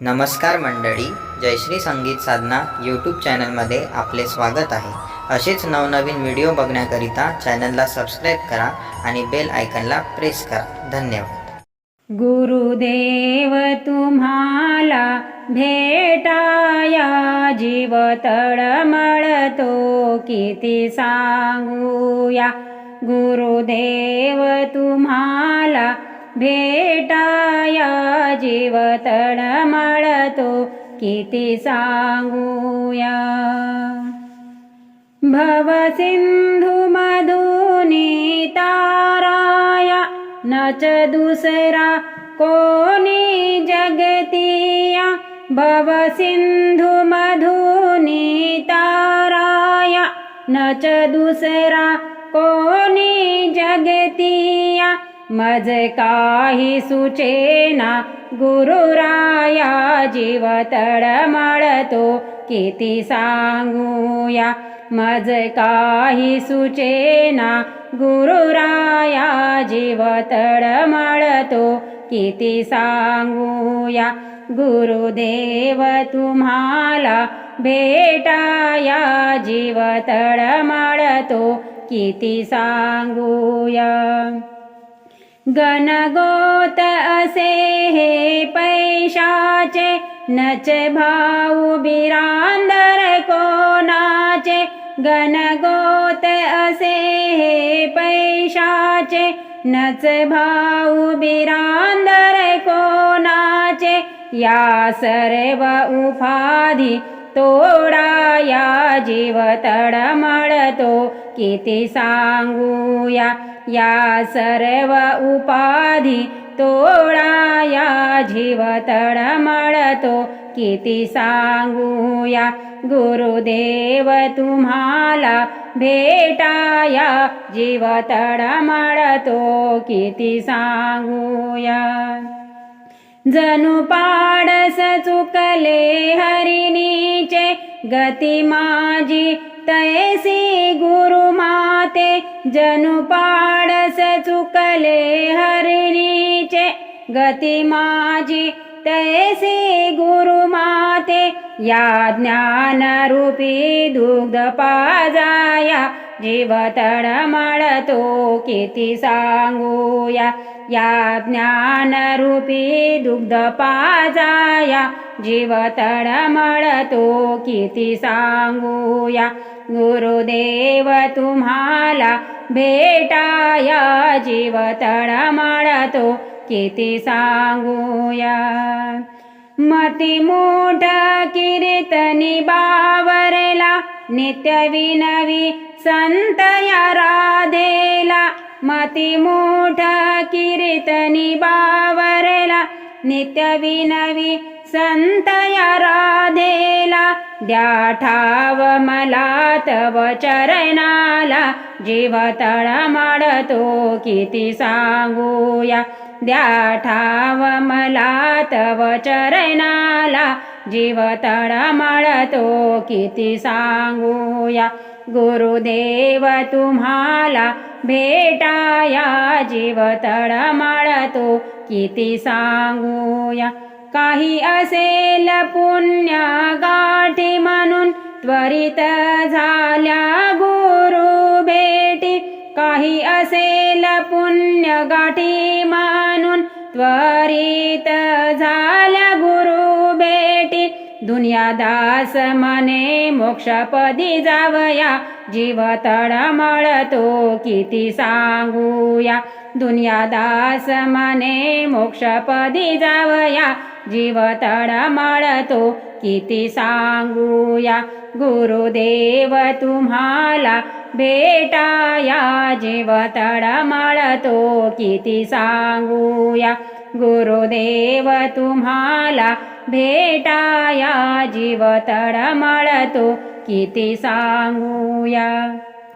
नमस्कार मंडळी, जयश्री संगीत साधना यूट्यूब चॅनलमध्ये आपले स्वागत आहे। असेच नवनवीन व्हिडिओ बघण्याकरिता चॅनलला सबस्क्राईब करा आणि बेल आयकॉनला प्रेस करा। धन्यवाद। गुरुदेव तुम्हाला भेटाया जीव तळमळतो किती सांगूया। गुरुदेव तुम्हाला भेटाया जीव तळमळतो किती सांगूया। भवसिंधु मधुनी ताराया नच दुसरा कोणी जगतिया। भवसिंधु मधुनी ताराया नच दुसरा कोणी जगतिया। मज काही सुचेना गुरुराया जीव तळमळतो किती सांगूया। मज काही सुचेना गुरुराया जीव तळमळतो किती सांगूया। गुरुदेव तुम्हाला भेटाया जीव तळमळतो किती सांगूया। गणगोत असे हे पैशाचे नच भाऊ बिरांदर कोणाचे। गणगोत असे हे पैशाचे नच भाऊ बिरांदर कोणाचे। या सर्व उपाधी तोडाया जीव तळमळतो किती सांगूया। या सर्व उपाधी तोडाया जीव तळमळतो किती सांगूया। गुरुदेव तुम्हाला भेटाया जीव तळमळतो किती सांगूया। जणू पाडस चुकले हरिणीचे गती माझी तैसी गुरुमाते। जणू पाडस चुकले हरिणीचे गती माझी तैसी गुरुमाते। या ज्ञानरूपी दुग्ध पाजाया जीव तळमळतो किती सांगूया। या ज्ञानरूपी दुग्ध पाजाया जीव तळमळतो किती सांगूया। गुरुदेव तुम्हाला भेटाया जीव तळमळतो किती सांगूया। मती मोठ कीर्तनी बावरला नित्य विनवी संत या राधेला। मती मोठ कीर्तनी बावरला नित्य विनवी संत या राधेला। द्या ठाव मला तव चरणाला जीव तळमळतो किती सांगूया। द्या ठाव मला तव चरणाला जीव तळमळतो किती सांगूया। गुरुदेव तुम्हाला भेटाया जीव तळमळतो किती सांगूया। काही असेल पुण्य गाठी म्हणून त्वरित झाल्या गुरु भेटी। काही असेल पुण्य गाठी म्हणून त्वरित झाल्या गुरु भेटी। दुनियादास मने मोक्षपदी जावया जीव तळमळतो किती सांगूया। दुनियादास मने मोक्षपदी जावया जीव तळमळतो किती सांगूया। गुरुदेव तुम्हाला भेटाया जीव तळमळतो किती सांगूया। गुरुदेव तुम्हाला भेटाया जीव तळमळतो किती सांगूया।